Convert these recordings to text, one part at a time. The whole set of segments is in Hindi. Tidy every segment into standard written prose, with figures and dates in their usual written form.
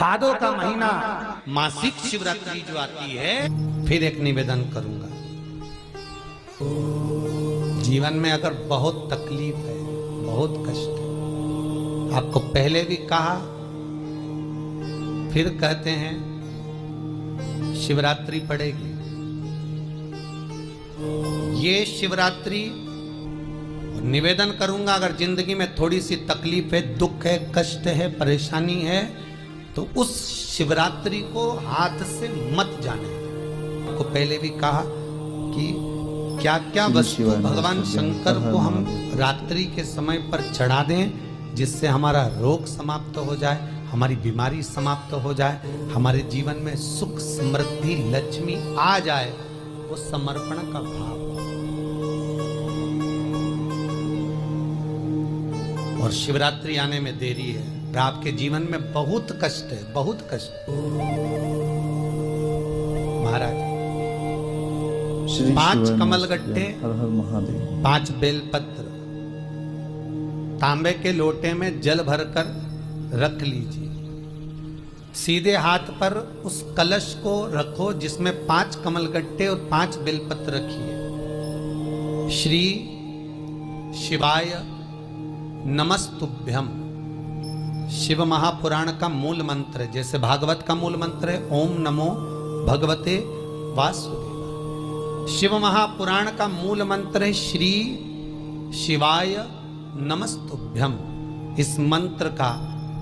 भादों का महीना मासिक शिवरात्रि जो आती है, फिर एक निवेदन करूंगा। जीवन में अगर बहुत तकलीफ है, बहुत कष्ट है, आपको पहले भी कहा फिर कहते हैं, शिवरात्रि पड़ेगी। ये शिवरात्रि निवेदन करूंगा, अगर जिंदगी में थोड़ी सी तकलीफ है, दुख है, कष्ट है, परेशानी है, तो उस शिवरात्रि को हाथ से मत जाने। आपको पहले भी कहा कि क्या क्या वस्तु भगवान शंकर को हम रात्रि के समय पर चढ़ा दें, जिससे हमारा रोग समाप्त हो जाए, हमारी बीमारी समाप्त हो जाए, हमारे जीवन में सुख समृद्धि लक्ष्मी आ जाए। वो समर्पण का भाव। और शिवरात्रि आने में देरी है, आपके जीवन में बहुत कष्ट है, बहुत कष्ट। महाराज 5 कमलगट्टे, 5 बेलपत्र तांबे के लोटे में जल भरकर रख लीजिए। सीधे हाथ पर उस कलश को रखो जिसमें 5 कमलगट्टे और 5 बेलपत्र रखिए। श्री शिवाय नमस्तुभ्यम शिव महापुराण का मूल मंत्र है, जैसे भागवत का मूल मंत्र है ओम नमो भगवते वासुदेवाय। शिव महापुराण का मूल मंत्र है श्री शिवाय नमस्तुभ्यम। इस मंत्र का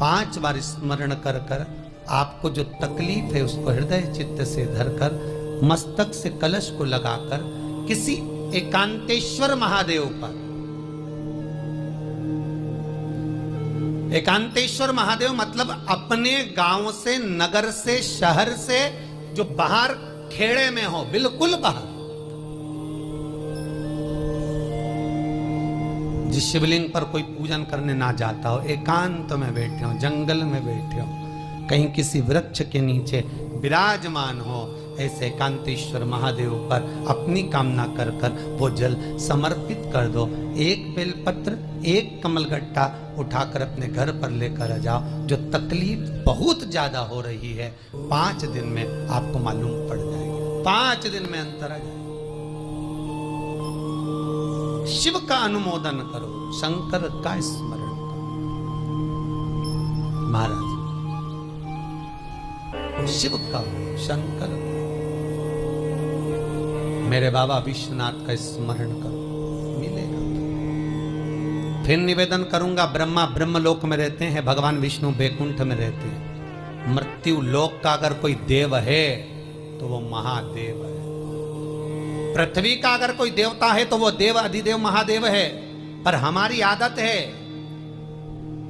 5 बार स्मरण कर कर आपको जो तकलीफ है उसको हृदय चित्त से धरकर मस्तक से कलश को लगाकर किसी एकांतेश्वर महादेव पर, एकांतेश्वर महादेव मतलब अपने गांव से, नगर से, शहर से जो बाहर खेड़े में हो, बिल्कुल बाहर, जिस शिवलिंग पर कोई पूजन करने ना जाता हो, एकांत में बैठे हो, जंगल में बैठे हो, कहीं किसी वृक्ष के नीचे विराजमान हो, ऐसे एकांतेश्वर महादेव पर अपनी कामना कर कर वो जल समर्पित कर दो। 1 बेलपत्र, 1 कमलगट्टा उठाकर अपने घर पर लेकर आ जाओ। जो तकलीफ बहुत ज्यादा हो रही है 5 दिन में आपको मालूम पड़ जाएगी, 5 दिन में अंतर आ जाएगा। शिव का अनुमोदन करो, शंकर का स्मरण करो। महाराज शिव का, शंकर, मेरे बाबा विश्वनाथ का स्मरण करो, मिलेगा। फिर निवेदन करूंगा, ब्रह्मा ब्रह्मलोक में रहते हैं, भगवान विष्णु बैकुंठ में रहते हैं। मृत्यु लोक का अगर कोई देव है तो वो महादेव है। पृथ्वी का अगर कोई देवता है तो वो देव अधिदेव महादेव है। पर हमारी आदत है,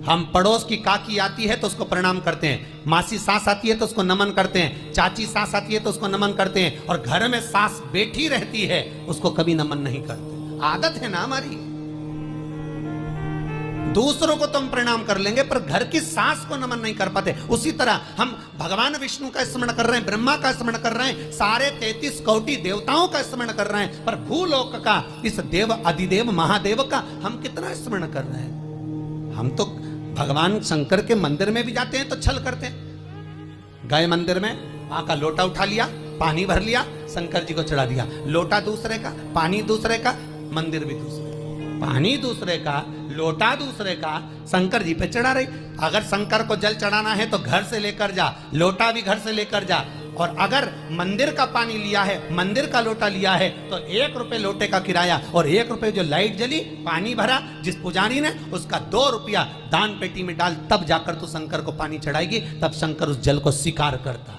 हम पड़ोस की काकी आती है तो उसको प्रणाम करते हैं, मासी सास आती है तो उसको नमन करते हैं, चाची सास आती है तो उसको नमन करते हैं, और घर में सास बैठी रहती है उसको कभी नमन नहीं करते। आदत है ना हमारी। दूसरों को तो हम प्रणाम कर लेंगे पर घर की सास को नमन नहीं कर पाते। उसी तरह हम भगवान विष्णु का स्मरण कर रहे हैं, ब्रह्मा का स्मरण कर रहे हैं, सारे 33 कोटि देवताओं का स्मरण कर रहे हैं, पर भूलोक का, इस देव अधिदेव महादेव का हम कितना स्मरण कर रहे हैं। हम तो भगवान शंकर के मंदिर में भी जाते हैं तो छल करते हैं। गए मंदिर में, वहां का लोटा उठा लिया, पानी भर लिया, शंकर जी को चढ़ा दिया। लोटा दूसरे का, पानी दूसरे का, मंदिर भी दूसरे का। पानी दूसरे का, लोटा दूसरे का, शंकर जी पे चढ़ा रही। अगर शंकर को जल चढ़ाना है तो घर से लेकर जा, लोटा भी घर से लेकर जा। और अगर मंदिर का पानी लिया है, मंदिर का लोटा लिया है, तो 1 रुपए लोटे का किराया, और 1 रुपए जो लाइट जली, पानी भरा जिस पुजारी ने, उसका 2 रुपया दान पेटी में डाल, तब जाकर तू शंकर को पानी चढ़ाएगी। तब शंकर उस जल को स्वीकार करता।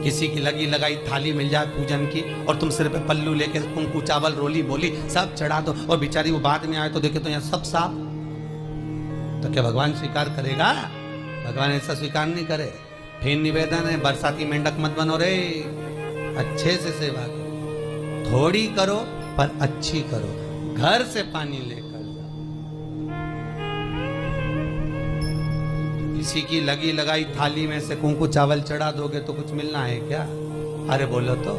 किसी की लगी लगाई थाली मिल जाए पूजन की, और तुम सिर पे पल्लू लेके कुंकू चावल रोली बोली सब चढ़ा दो, और बेचारी वो बाद में आए तो देखे तो यहाँ सब साफ, तो क्या भगवान स्वीकार करेगा? भगवान ऐसा स्वीकार नहीं करे। फिर निवेदन है, बरसाती मेंढक मत बनो रे, अच्छे से सेवा करो, थोड़ी करो पर अच्छी करो। घर से पानी लेकर जाओ, किसी की लगी लगाई थाली में से कुंकू चावल चढ़ा दोगे तो कुछ मिलना है क्या? अरे बोलो तो।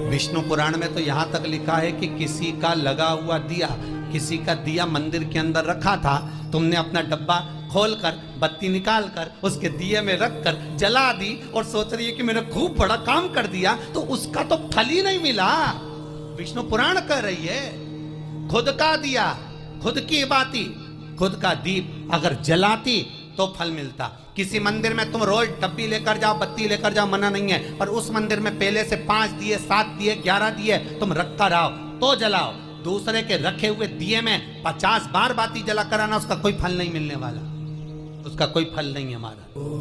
विष्णु पुराण में तो यहां तक लिखा है कि किसी का लगा हुआ दिया, किसी का दिया मंदिर के अंदर रखा था, तुमने अपना डब्बा खोल कर बत्ती निकाल कर उसके दिए में रख कर जला दी और सोच रही है कि मैंने खूब बड़ा काम कर दिया, तो उसका तो फल ही नहीं मिला। विष्णु पुराण कह रही है, खुद का दिया, खुद की बाती, खुद का दीप अगर जलाती तो फल मिलता। किसी मंदिर में तुम रोज डब्बी लेकर जाओ, बत्ती लेकर जाओ, मना नहीं है, पर उस मंदिर में पहले से 5 दिए, 7 दिए, 11 दिए तुम रखता रहो तो जलाओ। दूसरे के रखे हुए दिए में 50 बार बाती जला कर आना, उसका कोई फल नहीं मिलने वाला, उसका कोई फल नहीं है हमारा।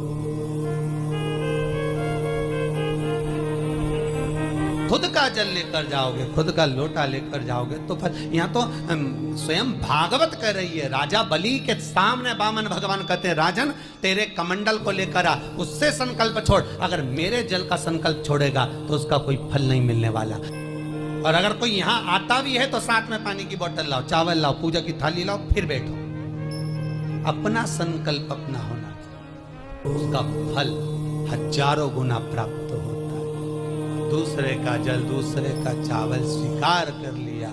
खुद का जल लेकर जाओगे, खुद का लोटा लेकर जाओगे तो फल। यहाँ तो स्वयं भागवत कह रही है, राजा बलि के सामने वामन भगवान कहते हैं, राजन तेरे कमंडल को लेकर आ, उससे संकल्प छोड़, अगर मेरे जल का संकल्प छोड़ेगा तो उसका कोई फल नहीं मिलने वाला। और अगर कोई यहाँ आता भी है तो साथ में पानी की बोतल लाओ, चावल लाओ, पूजा की थाली लाओ, फिर बैठो। अपना संकल्प अपना होना, उसका फल हजारों गुना प्राप्त होता है। दूसरे का जल, दूसरे का चावल स्वीकार कर लिया,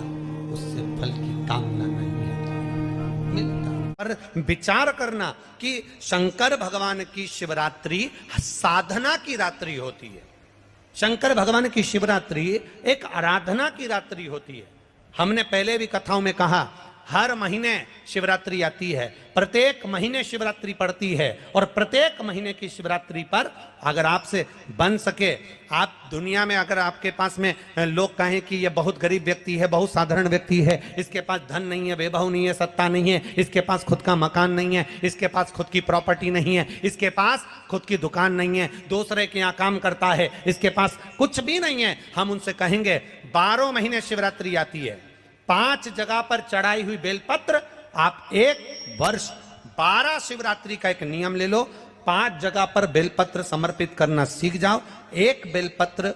उससे फल की कामना नहीं है मिलता। पर विचार करना कि शंकर भगवान की शिवरात्रि साधना की रात्रि होती है। शंकर भगवान की शिवरात्रि एक आराधना की रात्रि होती है। हमने पहले भी कथाओं में कहा, हर महीने शिवरात्रि आती है, प्रत्येक महीने शिवरात्रि पड़ती है, और प्रत्येक महीने की शिवरात्रि पर अगर आपसे बन सके, आप दुनिया में अगर आपके पास में लोग कहें कि ये बहुत गरीब व्यक्ति है, बहुत साधारण व्यक्ति है, इसके पास धन नहीं है, वैभव नहीं है, सत्ता नहीं है, इसके पास खुद का मकान नहीं है, इसके पास खुद की प्रॉपर्टी नहीं है, इसके पास खुद की दुकान नहीं है, दूसरे के यहाँ काम करता है, इसके पास कुछ भी नहीं है, हम उनसे कहेंगे 12 महीने शिवरात्रि आती है, 5 जगह पर चढ़ाई हुई बेलपत्र, आप 1 वर्ष 12 शिवरात्रि का एक नियम ले लो, 5 जगह पर बेलपत्र समर्पित करना सीख जाओ। 1 बेलपत्र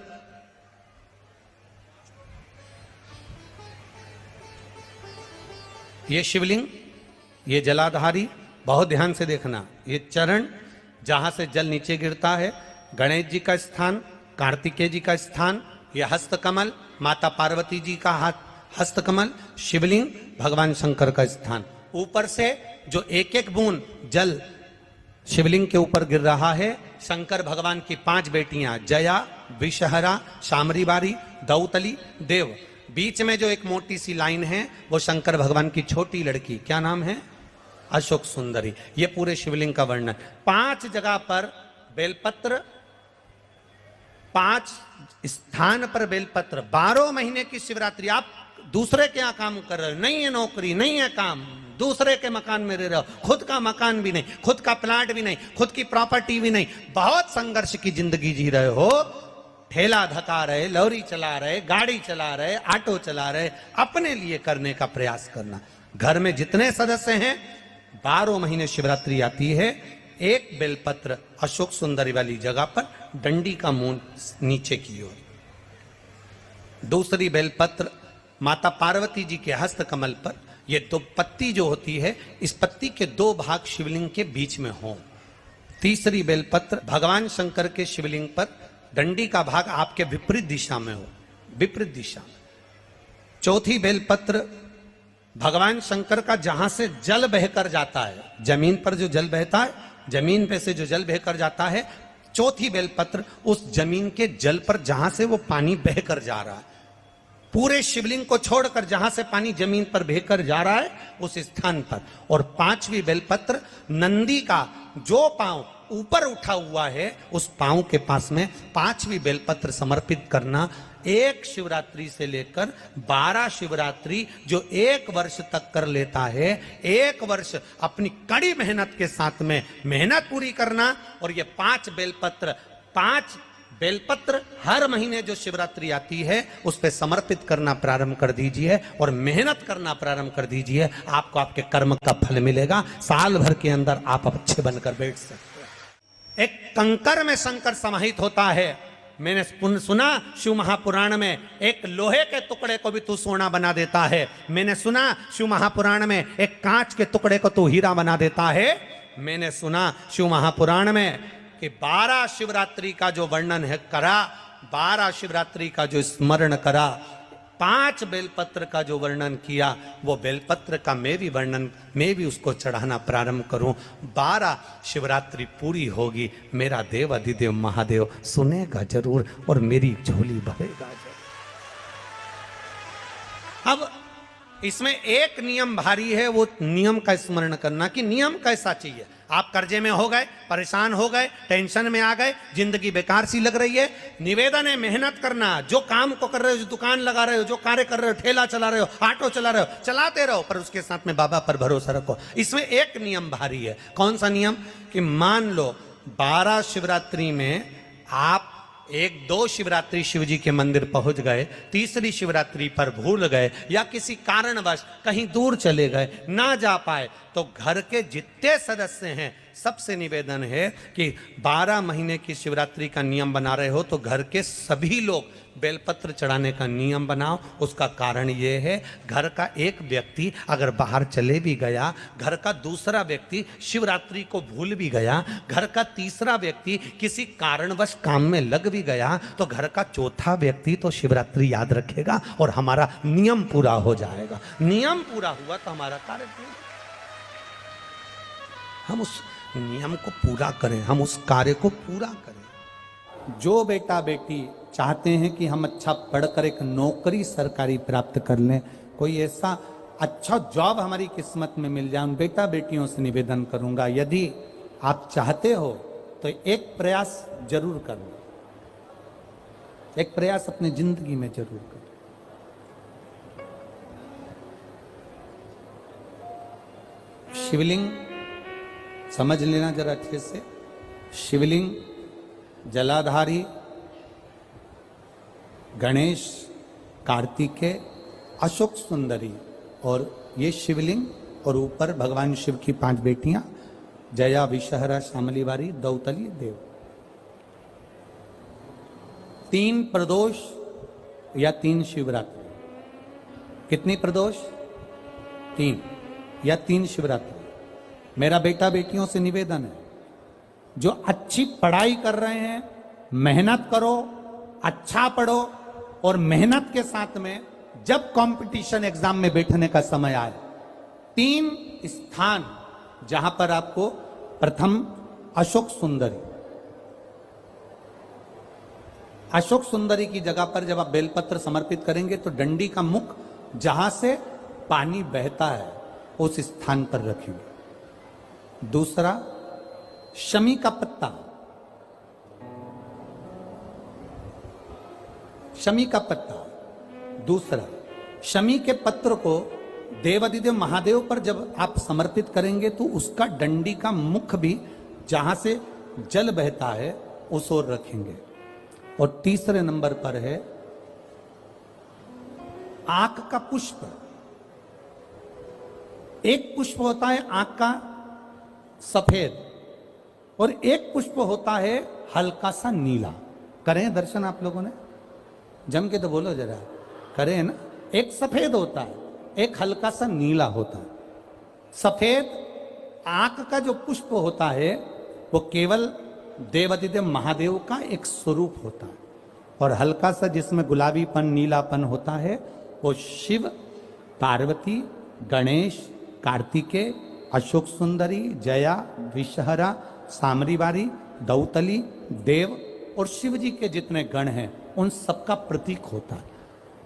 ये शिवलिंग, ये जलाधारी, बहुत ध्यान से देखना, ये चरण जहां से जल नीचे गिरता है, गणेश जी का स्थान, कार्तिकेय जी का स्थान, ये हस्तकमल माता पार्वती जी का हाथ हस्तकमल, शिवलिंग भगवान शंकर का स्थान। ऊपर से जो एक एक बूंद जल शिवलिंग के ऊपर गिर रहा है, शंकर भगवान की 5 बेटियां जया, विषहरा, शामरीबारी, दौतली, देव। बीच में जो एक मोटी सी लाइन है वो शंकर भगवान की छोटी लड़की, क्या नाम है? अशोक सुंदरी। ये पूरे शिवलिंग का वर्णन। 5 जगह पर बेलपत्र, 5 स्थान पर बेलपत्र। 12 महीने की शिवरात्रि। आप दूसरे के यहाँ काम कर रहे हो, नहीं है नौकरी, नहीं है काम, दूसरे के मकान में रह रहे हो, खुद का मकान भी नहीं, खुद का प्लाट भी नहीं, खुद की प्रॉपर्टी भी नहीं, बहुत संघर्ष की जिंदगी जी रहे हो, ठेला धका रहे, लॉरी चला रहे, गाड़ी चला रहे, ऑटो चला रहे, अपने लिए करने का प्रयास करना। घर में जितने सदस्य हैं, 12 महीने शिवरात्रि आती है, 1 बेलपत्र अशोक सुंदरी वाली जगह पर, डंडी का मुंह नीचे की ओर। दूसरी बेलपत्र माता पार्वती जी के हस्त कमल पर। ये 2 पत्ती जो होती है, इस पत्ती के 2 भाग शिवलिंग के बीच में हो। तीसरी बेलपत्र भगवान शंकर के शिवलिंग पर, डंडी का भाग आपके विपरीत दिशा में हो, विपरीत दिशा में। चौथी बेलपत्र भगवान शंकर का जहां से जल बहकर जाता है, जमीन पर जो जल बहता है, जमीन पे से जो जल बहकर जाता है, चौथी बेलपत्र उस जमीन के जल पर जहां से वो पानी बहकर जा रहा है, पूरे शिवलिंग को छोड़कर जहां से पानी जमीन पर बहकर जा रहा है उस स्थान पर। और 5वीं बेलपत्र नंदी का जो पांव ऊपर उठा हुआ है, उस पांव के पास में 5वीं बेलपत्र समर्पित करना। 1 शिवरात्रि से लेकर 12 शिवरात्रि जो 1 वर्ष तक कर लेता है, 1 वर्ष अपनी कड़ी मेहनत के साथ में मेहनत पूरी करना। और ये 5 बेलपत्र हर महीने जो शिवरात्रि आती है उस पे समर्पित करना प्रारंभ कर दीजिए और मेहनत करना प्रारंभ कर दीजिए। आपको आपके कर्म का फल मिलेगा। साल भर के अंदर आप अच्छे बनकर बैठ सकते हैं। एक कंकर में शंकर समाहित होता है। मैंने सुना शिव महापुराण में एक लोहे के टुकड़े को भी तू सोना बना देता है। मैंने सुना शिव महापुराण में एक कांच के टुकड़े को तू हीरा बना देता है। मैंने सुना शिव महापुराण में कि 12 शिवरात्रि का जो वर्णन है करा, 12 शिवरात्रि का जो स्मरण करा, 5 बेलपत्र का जो वर्णन किया वो बेलपत्र का मैं भी उसको चढ़ाना प्रारंभ करूं। 12 शिवरात्रि पूरी होगी, मेरा देव अधिदेव महादेव सुनेगा जरूर और मेरी झोली भरेगा जरूर। अब इसमें एक नियम भारी है, वो नियम का स्मरण करना कि नियम कैसा चाहिए। आप कर्जे में हो गए, परेशान हो गए, टेंशन में आ गए, जिंदगी बेकार सी लग रही है, निवेदन है मेहनत करना। जो काम को कर रहे हो, जो दुकान लगा रहे हो, जो कार्य कर रहे हो, ठेला चला रहे हो, ऑटो चला रहे हो, चलाते रहो, पर उसके साथ में बाबा पर भरोसा रखो। इसमें एक नियम भारी है। कौन सा नियम? कि मान लो 12 शिवरात्रि में आप 1-2 शिवरात्रि शिव जी के मंदिर पहुंच गए, तीसरी शिवरात्रि पर भूल गए या किसी कारणवश कहीं दूर चले गए, ना जा पाए, तो घर के जितने सदस्य हैं सबसे निवेदन है कि 12 महीने की शिवरात्रि का नियम बना रहे हो तो घर के सभी लोग बेलपत्र चढ़ाने का नियम बनाओ। उसका कारण ये है, घर का एक व्यक्ति अगर बाहर चले भी गया, घर का दूसरा व्यक्ति शिवरात्रि को भूल भी गया, घर का तीसरा व्यक्ति किसी कारणवश काम में लग भी गया, तो घर का चौथा व्यक्ति तो शिवरात्रि याद रखेगा और हमारा नियम पूरा हो जाएगा। नियम पूरा हुआ तो हमारा कार्य पूरा। हम उस नियम को पूरा करें, हम उस कार्य को पूरा करें। जो बेटा बेटी चाहते हैं कि हम अच्छा पढ़कर एक नौकरी सरकारी प्राप्त कर लें, कोई ऐसा अच्छा जॉब हमारी किस्मत में मिल जाए, उन बेटा बेटियों से निवेदन करूंगा, यदि आप चाहते हो तो एक प्रयास जरूर करो, एक प्रयास अपनी जिंदगी में जरूर करो। शिवलिंग समझ लेना जरा अच्छे से। शिवलिंग, जलाधारी, गणेश, कार्तिकेय, अशोक सुंदरी, और ये शिवलिंग, और ऊपर भगवान शिव की 5 बेटियां, जया, विषहरा, शामली बारी, दौतली, देव। 3 प्रदोष या 3 शिवरात्रि। कितनी प्रदोष? 3 या 3 शिवरात्रि। मेरा बेटा बेटियों से निवेदन है, जो अच्छी पढ़ाई कर रहे हैं, मेहनत करो, अच्छा पढ़ो, और मेहनत के साथ में जब कंपटीशन एग्जाम में बैठने का समय आए, 3 स्थान जहां पर आपको, प्रथम अशोक सुंदरी। अशोक सुंदरी की जगह पर जब आप बेलपत्र समर्पित करेंगे तो डंडी का मुख जहां से पानी बहता है उस स्थान पर रखिए। दूसरा, शमी का पत्ता, शमी का पत्ता। दूसरा, शमी के पत्र को देवाधिदेव महादेव पर जब आप समर्पित करेंगे तो उसका डंडी का मुख भी जहां से जल बहता है उस ओर रखेंगे। और तीसरे नंबर पर है आंख का पुष्प। एक पुष्प होता है आंख का सफेद, और एक पुष्प होता है हल्का सा नीला। करें दर्शन आप लोगों ने? जम के तो बोलो जरा, करें ना? एक सफेद होता है, एक हल्का सा नीला होता है। सफेद आंख का जो पुष्प होता है वो केवल देवाधिदेव महादेव का एक स्वरूप होता है, और हल्का सा जिसमें गुलाबीपन, नीलापन होता है वो शिव, पार्वती, गणेश, कार्तिकेय, अशोक सुंदरी, जया, विषहरा, सामरीवारी, दौतली, देव और शिव जी के जितने गण हैं उन सबका प्रतीक होता है।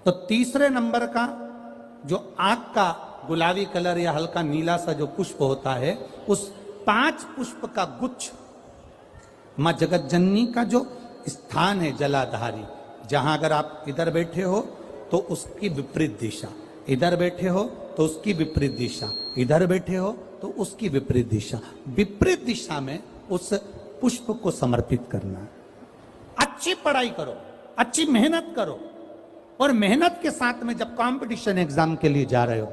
तो तीसरे नंबर का जो आंख का गुलाबी कलर या हल्का नीला सा जो पुष्प होता है, उस 5 पुष्प का गुच्छ मां जगत जननी का जो स्थान है जलाधारी, जहां अगर आप इधर बैठे हो तो उसकी विपरीत दिशा, इधर बैठे हो तो उसकी विपरीत दिशा, इधर बैठे हो तो उसकी विपरीत दिशा, विपरीत दिशा में उस पुष्प को समर्पित करना। अच्छी पढ़ाई करो, अच्छी मेहनत करो, और मेहनत के साथ में जब कंपटीशन एग्जाम के लिए जा रहे हो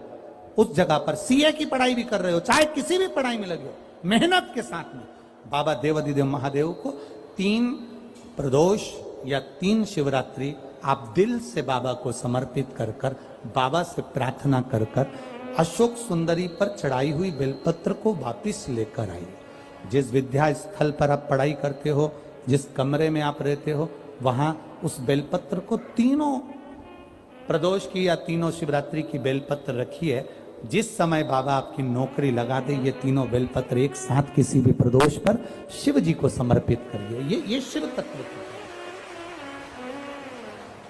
उस जगह पर, सीए की पढ़ाई भी कर रहे हो, चाहे किसी भी पढ़ाई में लगे हो, मेहनत के साथ में बाबा देवाधिदेव महादेव को 3 प्रदोष या 3 शिवरात्रि आप दिल से बाबा को समर्पित कर कर, बाबा से प्रार्थना कर कर अशोक सुंदरी पर चढ़ाई हुई बेलपत्र को वापिस लेकर आइए। जिस विद्या स्थल पर आप पढ़ाई करते हो, जिस कमरे में आप रहते हो, वहां उस बेलपत्र को 3 प्रदोष की या तीनों शिवरात्रि की बेलपत्र रखी है। जिस समय बाबा आपकी नौकरी लगा दे, ये तीनों बेलपत्र एक साथ किसी भी प्रदोष पर शिव जी को समर्पित करिए। ये शिव तत्व की।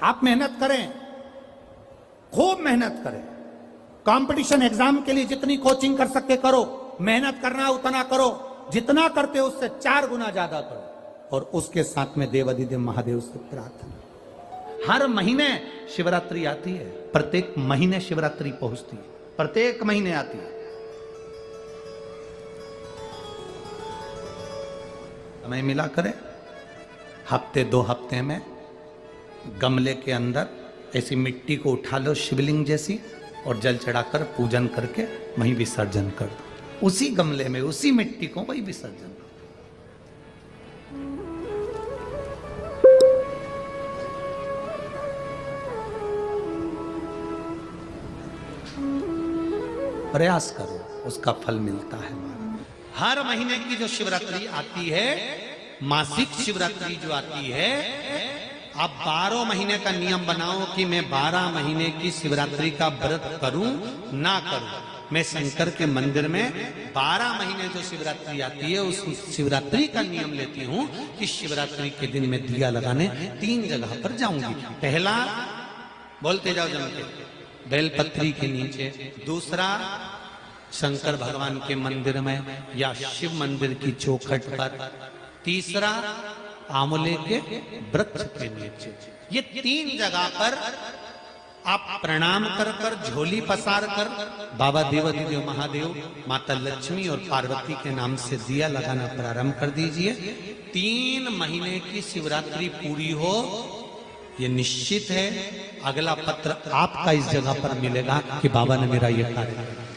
आप मेहनत करें, खूब मेहनत करें। कंपटीशन एग्जाम के लिए जितनी कोचिंग कर सकते करो, मेहनत करना उतना करो, जितना करते हो उससे 4 गुना ज्यादा करो। और उसके साथ में देवाधिदेव महादेव से प्रार्थना। हर महीने शिवरात्रि आती है, प्रत्येक महीने शिवरात्रि पहुंचती है, प्रत्येक महीने आती है। समय मिला करें, हफ्ते 2 हफ्ते में गमले के अंदर ऐसी मिट्टी को उठा लो शिवलिंग जैसी, और जल चढ़ाकर पूजन करके वहीं विसर्जन कर दो। उसी गमले में उसी मिट्टी को वहीं विसर्जन कर। प्रयास करो, उसका फल मिलता है। हर महीने की जो शिवरात्रि आती है, मासिक शिवरात्रि जो आती है, आप 12 महीने का नियम बनाओ कि मैं 12 महीने की शिवरात्रि का व्रत करूं ना करूं। मैं शंकर के मंदिर में 12 महीने जो शिवरात्रि आती है, उस शिवरात्रि का नियम लेती हूं कि शिवरात्रि के दिन मैं दिया लगाने 3 जगह पर जाऊंगी। पहला, बोलते जाओ जम के, बेलपत्री के नीचे। दूसरा, शंकर भगवान के मंदिर में या शिव मंदिर की चौखट पर। तीसरा, आंवले के वृक्ष के नीचे। ये 3 जगह पर आप प्रणाम कर कर, झोली पसार कर बाबा देवाधिदेव महादेव, माता लक्ष्मी और पार्वती के नाम से दिया लगाना प्रारंभ कर दीजिए। 3 महीने की शिवरात्रि पूरी हो, ये निश्चित है अगला पत्र आपका इस जगह पर मिलेगा कि बाबा ने मेरा ये कार्य किया।